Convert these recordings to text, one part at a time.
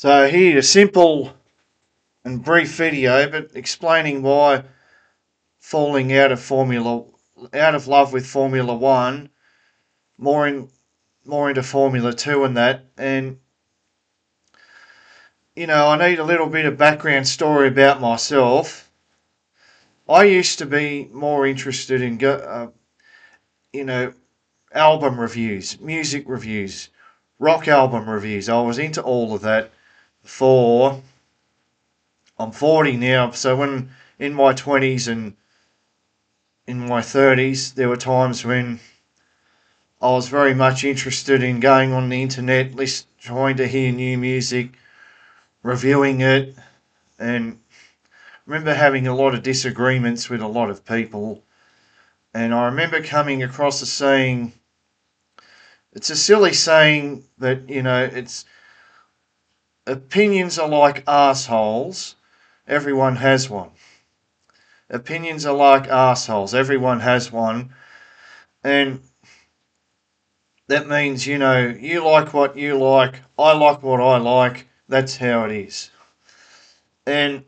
So here, a simple and brief video, but explaining why falling out of love with Formula One, more into Formula Two and that, and I need a little bit of background story about myself. I used to be more interested in album reviews, music reviews, rock album reviews. I was into all of that before. I'm 40 now, so when in my 20s and in my 30s, there were times when I was very much interested in going on the internet, trying to hear new music, reviewing it, and I remember having a lot of disagreements with a lot of people. And I remember coming across a saying, it's a silly saying that, it's opinions are like assholes, everyone has one. Opinions are like assholes, everyone has one. And that means, you like what you like, I like what I like, that's how it is. And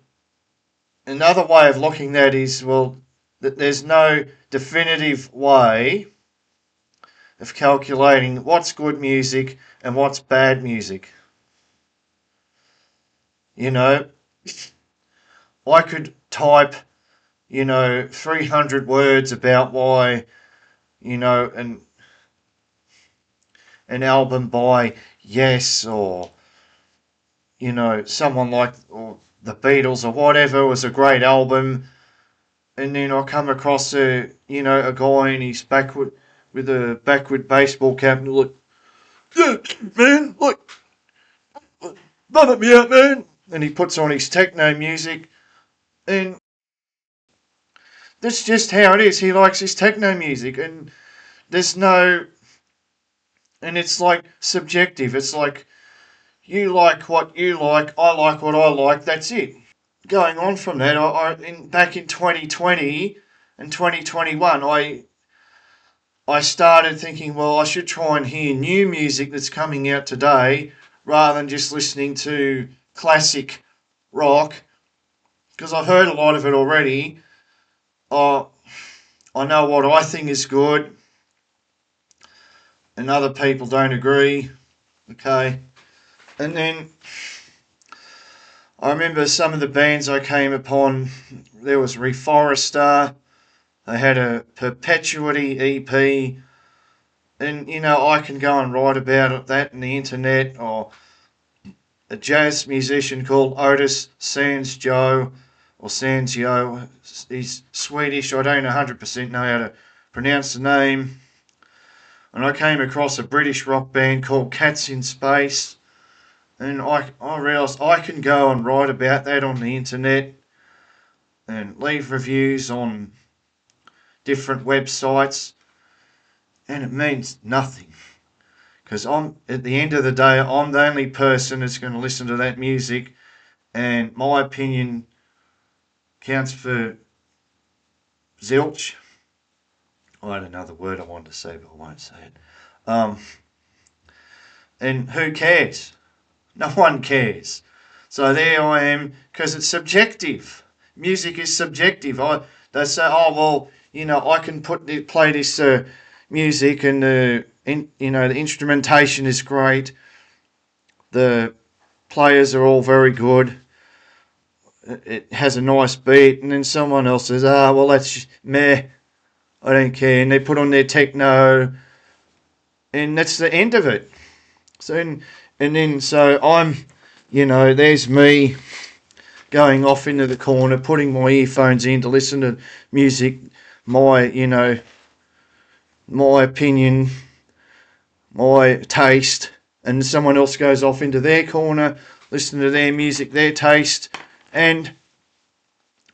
another way of looking at that is, well, that there's no definitive way of calculating what's good music and what's bad music. I could type, 300 words about why, an album by Yes or, someone like or the Beatles or whatever was a great album. And then I come across a guy and he's with a backward baseball cap and look, yeah, man, look, none of me out, man. And he puts on his techno music, and that's just how it is. He likes his techno music, and there's no, and it's like subjective. It's like you like what you like, I like what I like. That's it. Going on from that, back in 2020 and 2021, I started thinking, well, I should try and hear new music that's coming out today rather than just listening to classic rock, because I've heard a lot of it already. I know what I think is good, and other people don't agree. Okay. And then I remember some of the bands I came upon. There was Reforester. They had a Perpetuity EP. And, I can go and write about that on the internet, or a jazz musician called Otis Sandsjo, or Sandsjo. He's Swedish. I don't 100% know how to pronounce the name. And I came across a British rock band called Cats in Space. And I realised I can go and write about that on the internet and leave reviews on different websites. And it means nothing. Because at the end of the day, I'm the only person that's going to listen to that music, and my opinion counts for zilch. I had another word I wanted to say, but I won't say it. And who cares? No one cares. So there I am, because it's subjective. Music is subjective. They say, oh well, I can play this music, and the instrumentation is great. The players are all very good. It has a nice beat, and then someone else says, well, that's meh, I don't care, and they put on their techno, and that's the end of it. So, so I'm, there's me going off into the corner, putting my earphones in to listen to music, my opinion, my taste, and someone else goes off into their corner, listening to their music, their taste, and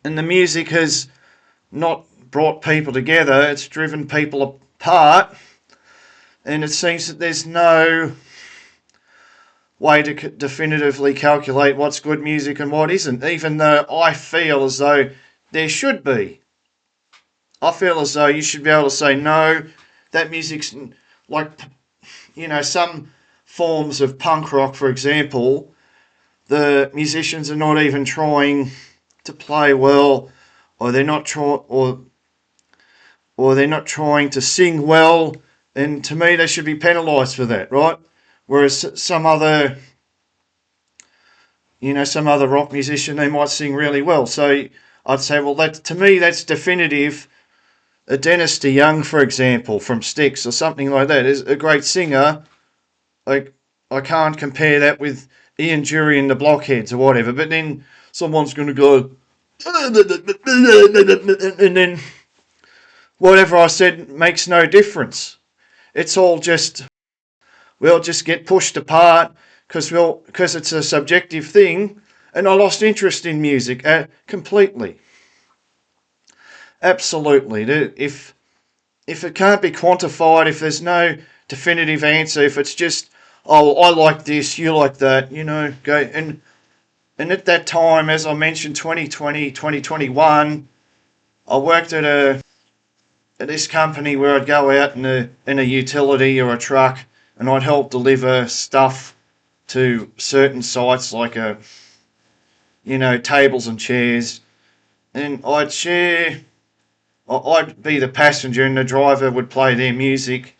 the music has not brought people together, it's driven people apart, and it seems that there's no way to definitively calculate what's good music and what isn't, even though I feel as though there should be. I feel as though you should be able to say, no, that music's like, some forms of punk rock, for example, the musicians are not even trying to play well, or they're not or they're not trying to sing well, and to me they should be penalised for that, right? Whereas some other rock musician, they might sing really well. So I'd say, well, that to me that's definitive. A Dennis DeYoung, for example, from Styx or something like that, is a great singer. Like, I can't compare that with Ian Dury and the Blockheads or whatever. But then someone's going to go, and then whatever I said makes no difference. It's all just, we'll just get pushed apart because it's a subjective thing. And I lost interest in music completely. Absolutely. If it can't be quantified, if there's no definitive answer, if it's just, oh, I like this, you like that, go. And at that time, as I mentioned, 2020, 2021, I worked at this company where I'd go out in a utility or a truck, and I'd help deliver stuff to certain sites like tables and chairs, and I'd be the passenger and the driver would play their music,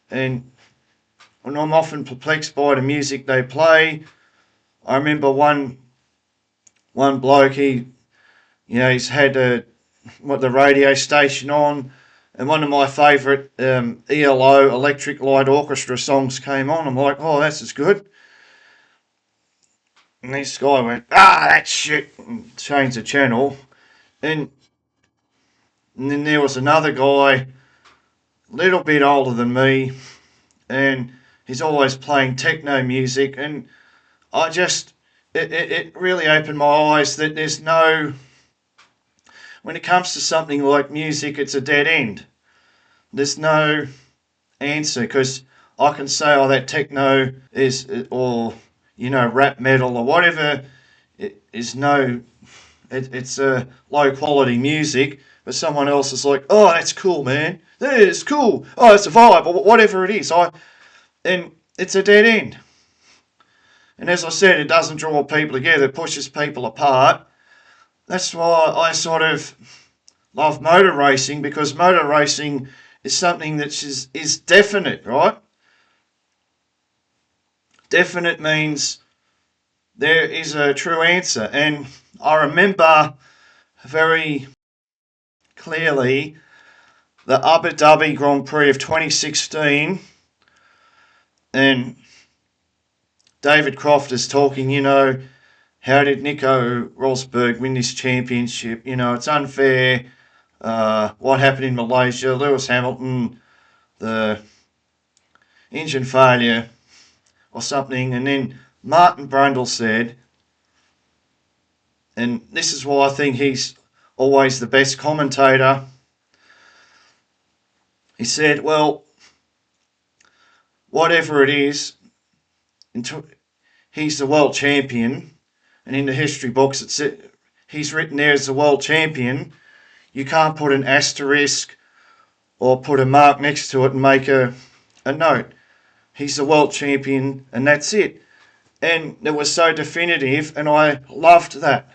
and I'm often perplexed by the music they play. I remember one bloke, he's had the radio station on, and one of my favourite ELO, Electric Light Orchestra songs came on. I'm like, oh, this is good. And this guy went, that's shit, and changed the channel. And then there was another guy, a little bit older than me, and he's always playing techno music, and it really opened my eyes that when it comes to something like music, it's a dead end. There's no answer, because I can say, oh, that techno is, or, rap metal or whatever, it's a low quality music, but someone else is like, oh, that's cool, man. That is cool. Oh, it's a vibe, or whatever it is. And it's a dead end. And as I said, it doesn't draw people together, it pushes people apart. That's why I sort of love motor racing, because motor racing is something that is definite, right? Definite means there is a true answer. And I remember very clearly the Abu Dhabi Grand Prix of 2016, and David Croft is talking, how did Nico Rosberg win this championship? It's unfair. What happened in Malaysia? Lewis Hamilton, the engine failure or something. And then Martin Brundle said, and this is why I think he's always the best commentator. He said, well, whatever it is, he's the world champion, and in the history books he's written there as the world champion. You can't put an asterisk or put a mark next to it and make a note. He's the world champion, and that's it. And it was so definitive, and I loved that.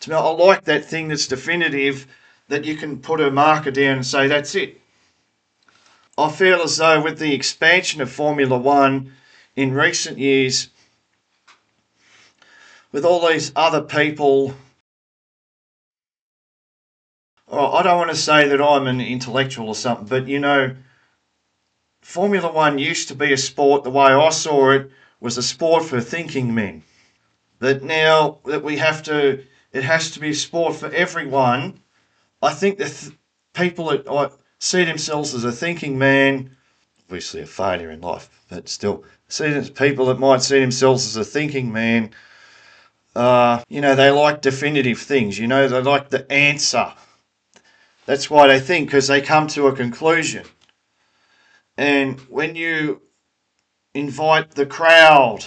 To me, I like that thing that's definitive, that you can put a marker down and say, that's it. I feel as though with the expansion of Formula One in recent years, with all these other people, I don't want to say that I'm an intellectual or something, but Formula One used to be a sport, the way I saw it, was a sport for thinking men. But now that it has to be a sport for everyone. I think the people that see themselves as a thinking man, obviously a failure in life, but still, people that might see themselves as a thinking man, they like definitive things, they like the answer. That's why they think, because they come to a conclusion. And when you invite the crowd,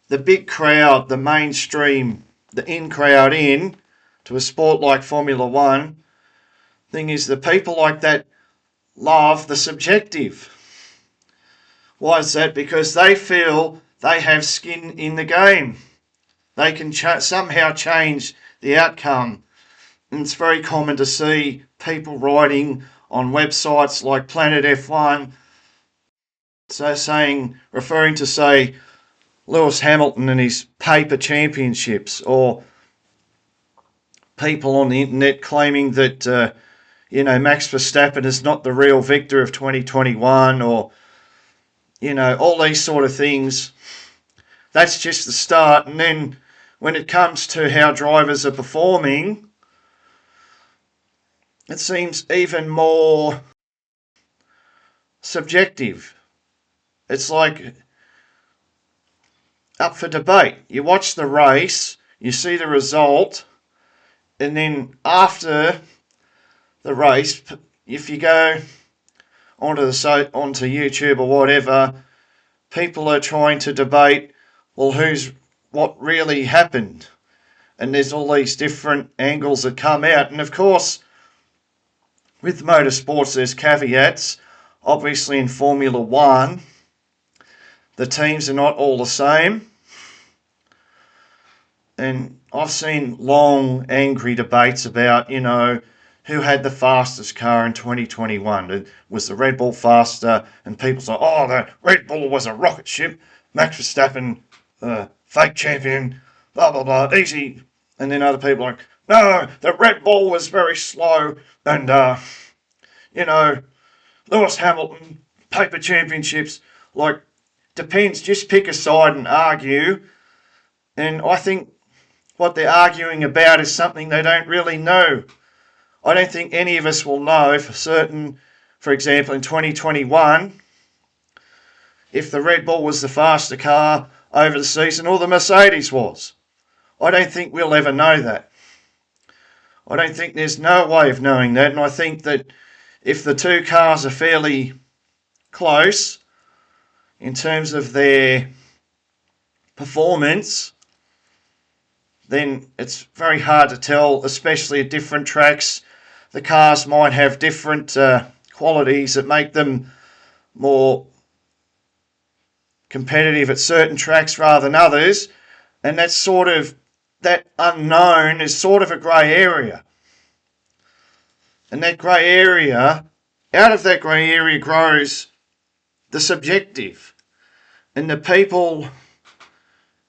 the big crowd, the mainstream, the in crowd in to a sport like Formula One, thing is, the people like that love the subjective. Why is that? Because they feel they have skin in the game. They can somehow change the outcome. And it's very common to see people writing on websites like Planet F1, so referring to, say, Lewis Hamilton and his paper championships, or people on the internet claiming that, Max Verstappen is not the real victor of 2021, or, all these sort of things. That's just the start. And then when it comes to how drivers are performing, it seems even more subjective. It's like up for debate. You watch the race, you see the result, and then after the race, if you go onto YouTube or whatever, people are trying to debate, well, what really happened? And there's all these different angles that come out. And of course, with motorsports, there's caveats. Obviously, in Formula One, the teams are not all the same. And I've seen long, angry debates about, who had the fastest car in 2021. Was the Red Bull faster? And people say, oh, the Red Bull was a rocket ship. Max Verstappen, fake champion, blah, blah, blah, easy. And then other people are like, no, the Red Bull was very slow. And, Lewis Hamilton, paper championships. Like, depends. Just pick a side and argue. And I think what they're arguing about is something they don't really know. I don't think any of us will know for certain, for example, in 2021, if the Red Bull was the faster car over the season or the Mercedes was. I don't think we'll ever know that. I don't think there's no way of knowing that. And I think that if the two cars are fairly close in terms of their performance, then it's very hard to tell, especially at different tracks. The cars might have different qualities that make them more competitive at certain tracks rather than others. And that unknown is sort of a grey area. And that grey area, out of that grey area grows the subjective. And the people,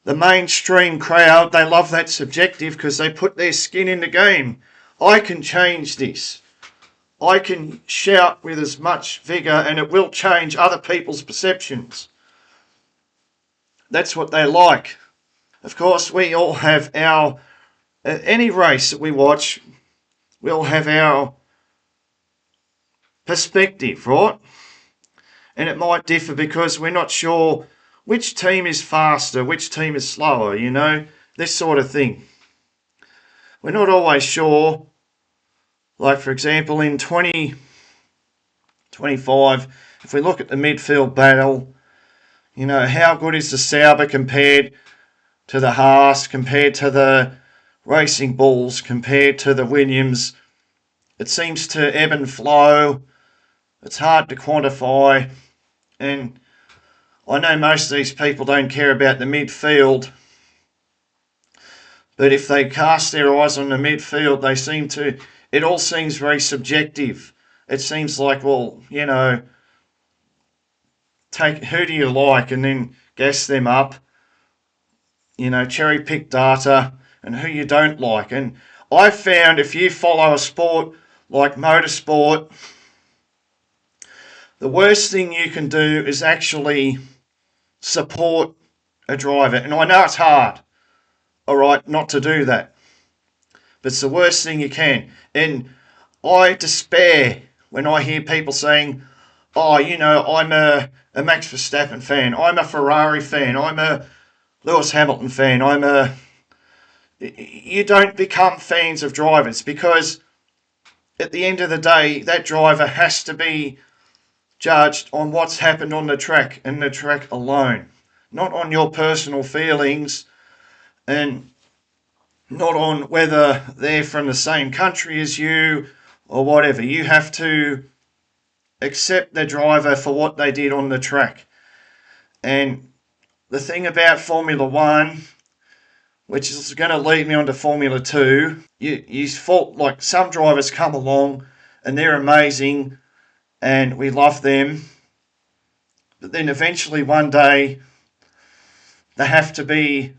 the mainstream crowd, they love that subjective because they put their skin in the game. I can change this. I can shout with as much vigour and it will change other people's perceptions. That's what they like. Of course, we all have any race that we watch, we'll have our perspective, right? And it might differ because we're not sure which team is faster, which team is slower, this sort of thing. We're not always sure. Like, for example, in 2025, if we look at the midfield battle, how good is the Sauber compared to the Haas, compared to the Racing Bulls, compared to the Williams? It seems to ebb and flow. It's hard to quantify. And I know most of these people don't care about the midfield. But if they cast their eyes on the midfield, it all seems very subjective. It seems like, well, take who do you like and then gas them up, cherry pick data and who you don't like. And I found if you follow a sport like motorsport, the worst thing you can do is actually support a driver. And I know it's hard, all right, not to do that. But it's the worst thing you can. And I despair when I hear people saying, oh, I'm a Max Verstappen fan. I'm a Ferrari fan. I'm a Lewis Hamilton fan. You don't become fans of drivers because at the end of the day, that driver has to be judged on what's happened on the track and the track alone, not on your personal feelings and not on whether they're from the same country as you or whatever. You have to accept the driver for what they did on the track. And the thing about Formula One, which is going to lead me on to Formula Two, you fault, like, some drivers come along and they're amazing and we love them, but then eventually one day they have to be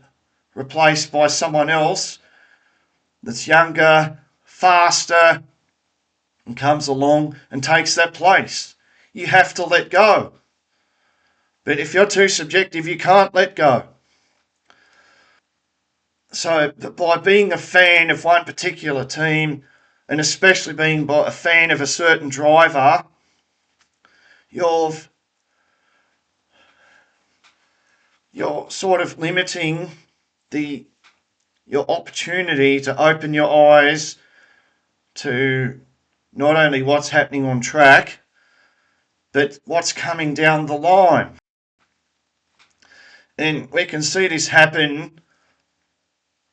replaced by someone else that's younger, faster, and comes along and takes that place. You have to let go. But if you're too subjective, you can't let go. So by being a fan of one particular team, and especially being a fan of a certain driver, you're sort of limiting your opportunity to open your eyes to not only what's happening on track, but what's coming down the line. And we can see this happen,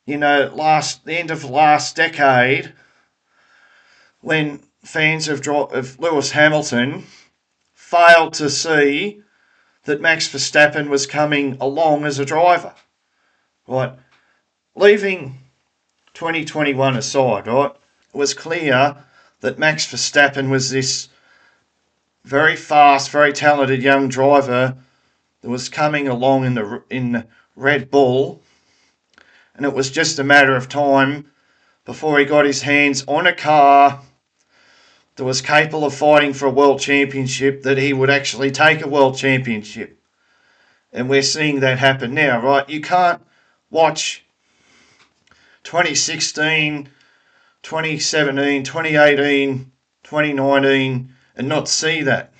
the end of last decade, when fans of Lewis Hamilton failed to see that Max Verstappen was coming along as a driver. Right? Leaving 2021 aside, right? It was clear that Max Verstappen was this very fast, very talented young driver that was coming along in Red Bull, and it was just a matter of time before he got his hands on a car that was capable of fighting for a world championship, that he would actually take a world championship. And we're seeing that happen now, right? You can't watch 2016, 2017, 2018, 2019 and not see that.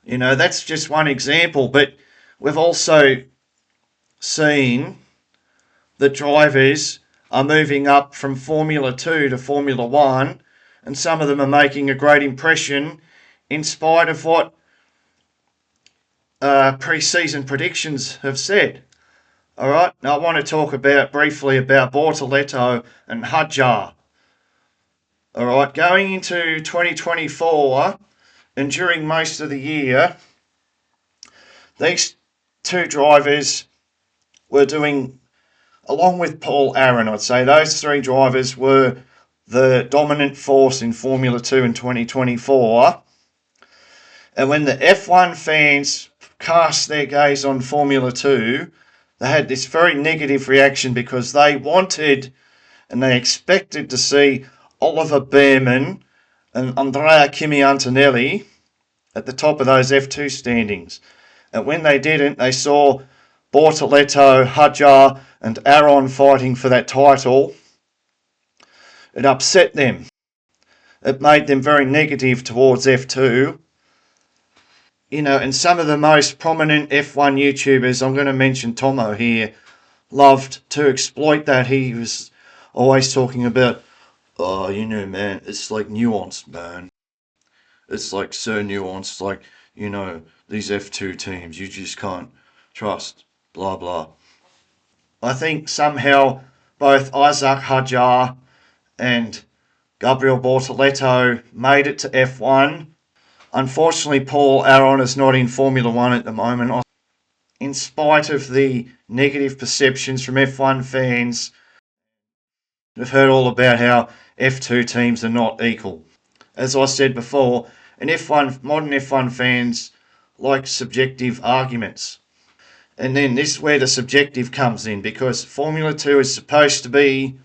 That's just one example, but we've also seen that drivers are moving up from Formula 2 to Formula 1, and some of them are making a great impression in spite of what pre-season predictions have said. All right, now I want to talk briefly about Bortoleto and Hadjar. All right, going into 2024 and during most of the year, these two drivers were doing, along with Paul Aaron, I'd say those three drivers were the dominant force in Formula 2 in 2024. And when the F1 fans cast their gaze on Formula 2, they had this very negative reaction because they wanted and they expected to see Oliver Bearman and Andrea Kimi Antonelli at the top of those F2 standings. And when they didn't, they saw Bortoleto, Hadjar and Aaron fighting for that title. It upset them. It made them very negative towards F2. And some of the most prominent F1 YouTubers, I'm going to mention Tomo here, loved to exploit that. He was always talking about, oh, man, it's like nuanced, man. It's like so nuanced, like, these F2 teams, you just can't trust, blah, blah. I think somehow both Isaac Hadjar and Gabriel Bortoleto made it to F1. Unfortunately, Paul Aaron is not in Formula 1 at the moment. In spite of the negative perceptions from F1 fans, we've heard all about how F2 teams are not equal. As I said before, modern F1 fans like subjective arguments. And then this is where the subjective comes in, because Formula 2 is supposed to be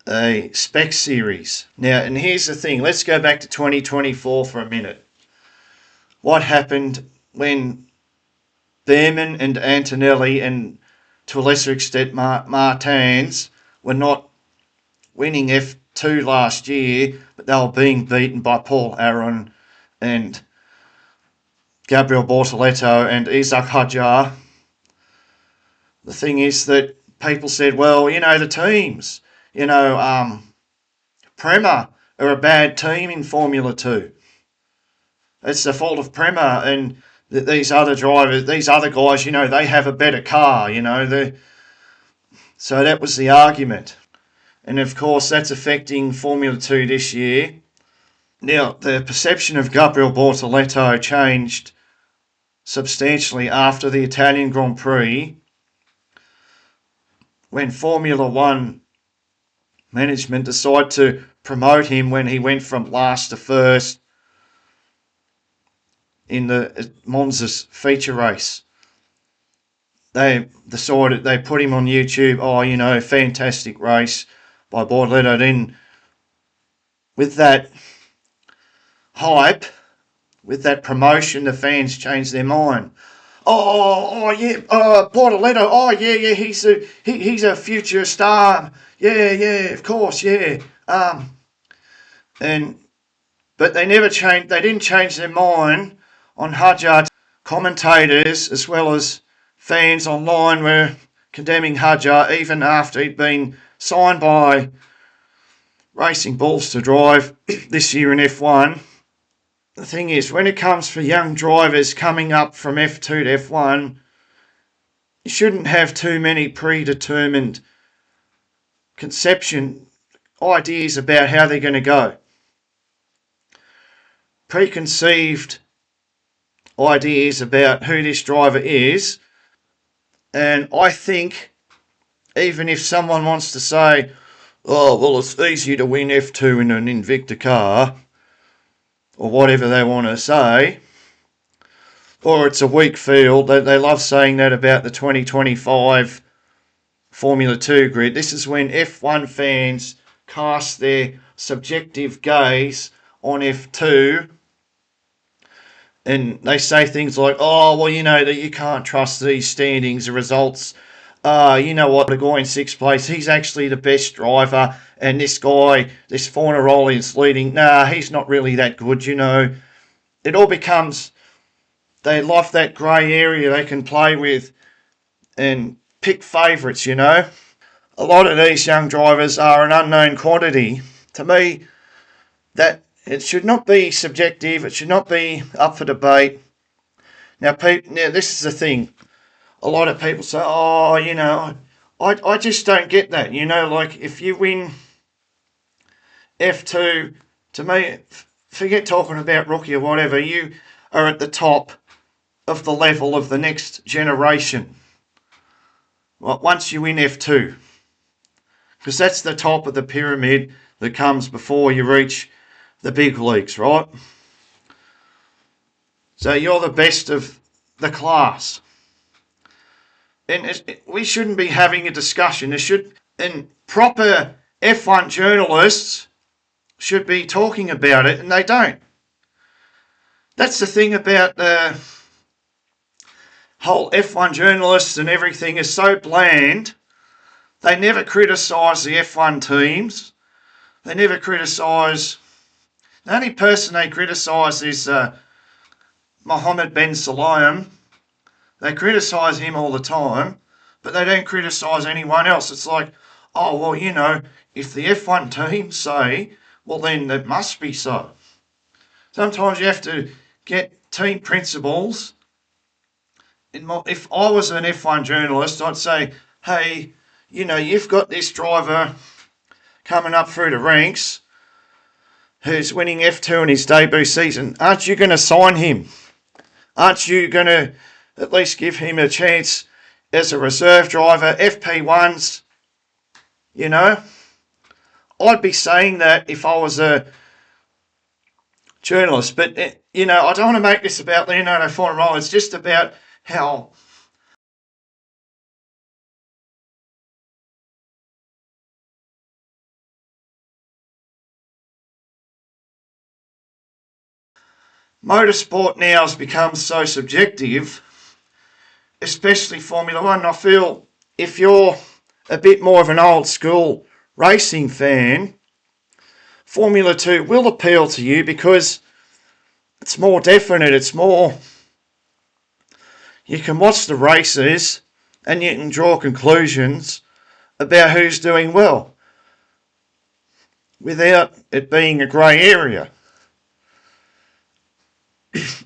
a spec series. Now, and here's the thing, let's go back to 2024 for a minute. What happened when Bearman and Antonelli, and to a lesser extent Martins, were not winning F2 last year, but they were being beaten by Paul Aaron and Gabriel Bortoleto and Isaac Hadjar? The thing is that people said, well, the teams, Prema are a bad team in Formula 2. It's the fault of Prema, and these other drivers, these other guys, they have a better car, So that was the argument. And of course, that's affecting Formula 2 this year. Now, the perception of Gabriel Bortoleto changed substantially after the Italian Grand Prix, when Formula One management decided to promote him when he went from last to first in the Monza's feature race. They decided, they put him on YouTube. Oh, you know, fantastic race by Bortoleto. Then with that hype, with that promotion, the fans changed their mind. Oh yeah, Bortoleto. Oh yeah, he's a future star. Yeah, of course, yeah. And but they never changed. They didn't change their mind on Hadjar. Commentators as well as fans online were condemning Hadjar even after he'd been signed by Racing Bulls to drive this year in F1. The thing is, when it comes for young drivers coming up from F2 to F1, you shouldn't have too many predetermined conception ideas about how they're going to go. Preconceived ideas about who this driver is. And I think even if someone wants to say, oh, well, it's easy to win F2 in an Invicta car, or whatever they want to say, or it's a weak field, they love saying that about the 2025 Formula 2 grid. This is when F1 fans cast their subjective gaze on F2, and they say things like, oh, well, you know, that you can't trust these standings, the results. You know what, the guy in sixth place, he's actually the best driver, and this guy, this Fornaroli is leading. Nah, he's not really that good, you know. It all becomes, they love that grey area they can play with and pick favourites, you know. A lot of these young drivers are an unknown quantity. To me, that it should not be subjective. It should not be up for debate. Now, this is the thing. A lot of people say, oh, you know, I just don't get that. You know, like if you win F2, to me, forget talking about rookie or whatever. You are at the top of the level of the next generation. Well, once you win F2. Because that's the top of the pyramid that comes before you reach the big leagues, right? So you're the best of the class. And we shouldn't be having a discussion. And proper F1 journalists should be talking about it, and they don't. That's the thing about the whole F1 journalists and everything is so bland. They never criticise the F1 teams. They never criticise. The only person they criticise is Mohammed bin Sulayem. They criticise him all the time, but they don't criticise anyone else. It's like, oh, well, you know, if the F1 team say, well, then it must be so. Sometimes you have to get team principles. If I was an F1 journalist, I'd say, hey, you know, you've got this driver coming up through the ranks who's winning F2 in his debut season. Aren't you going to sign him? Aren't you going to at least give him a chance as a reserve driver, FP1s, you know? I'd be saying that if I was a journalist. But, you know, I don't want to make this about Leonardo Fornaroli. It's just about how motorsport now has become so subjective, especially Formula One. I feel if you're a bit more of an old school racing fan, Formula 2 will appeal to you because it's more definite. It's more, you can watch the races and you can draw conclusions about who's doing well without it being a grey area.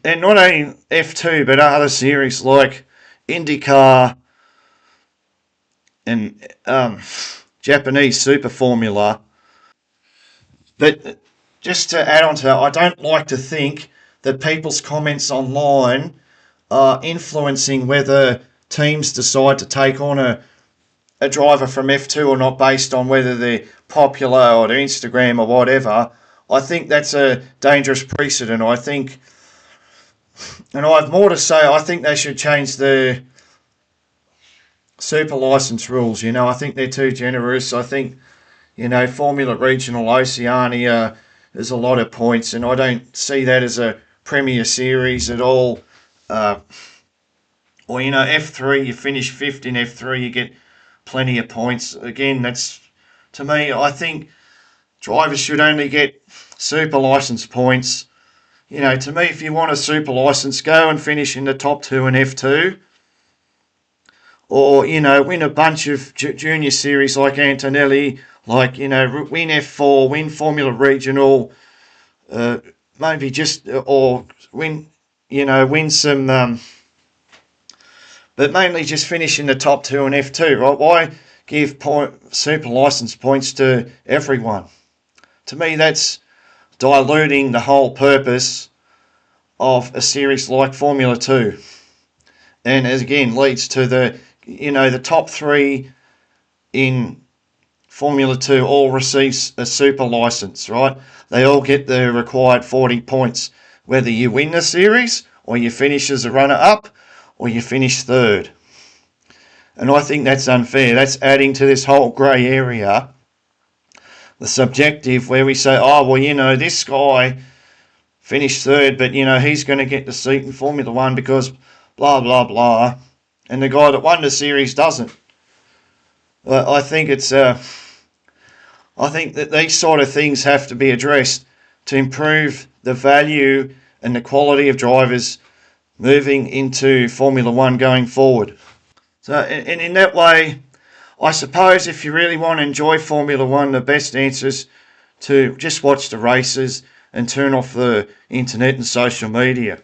And not only F2 but other series like IndyCar and Japanese Super Formula. But just to add on to that, I don't like to think that people's comments online influencing whether teams decide to take on a driver from F2 or not based on whether they're popular or their Instagram or whatever. I think that's a dangerous precedent. I think, and I have more to say, I think they should change the super license rules. I think they're too generous. I think, Formula Regional Oceania, there's a lot of points, and I don't see that as a Premier Series at all. Or, F3, you finish fifth in F3, you get plenty of points. Again, that's, to me, I think drivers should only get super license points. To me, if you want a super license, go and finish in the top two in F2. Or, win a bunch of junior series like Antonelli, like, win F4, win Formula Regional, maybe just, or win, win some, but mainly just finish in the top two in F2, right? Why give super license points to everyone? To me, that's diluting the whole purpose of a series like Formula 2. And as again, leads to the top three in Formula 2 all receive a super license, right? They all get the required 40 points, whether you win the series or you finish as a runner-up or you finish third. And I think that's unfair. That's adding to this whole grey area, the subjective, where we say, oh, well, this guy finished third, but, he's going to get the seat in Formula 1 because blah, blah, blah. And the guy that won the series doesn't. I think I think that these sort of things have to be addressed to improve the value and the quality of drivers moving into Formula 1 going forward. So, and in that way, I suppose if you really want to enjoy Formula 1, the best answer is to just watch the races and turn off the internet and social media.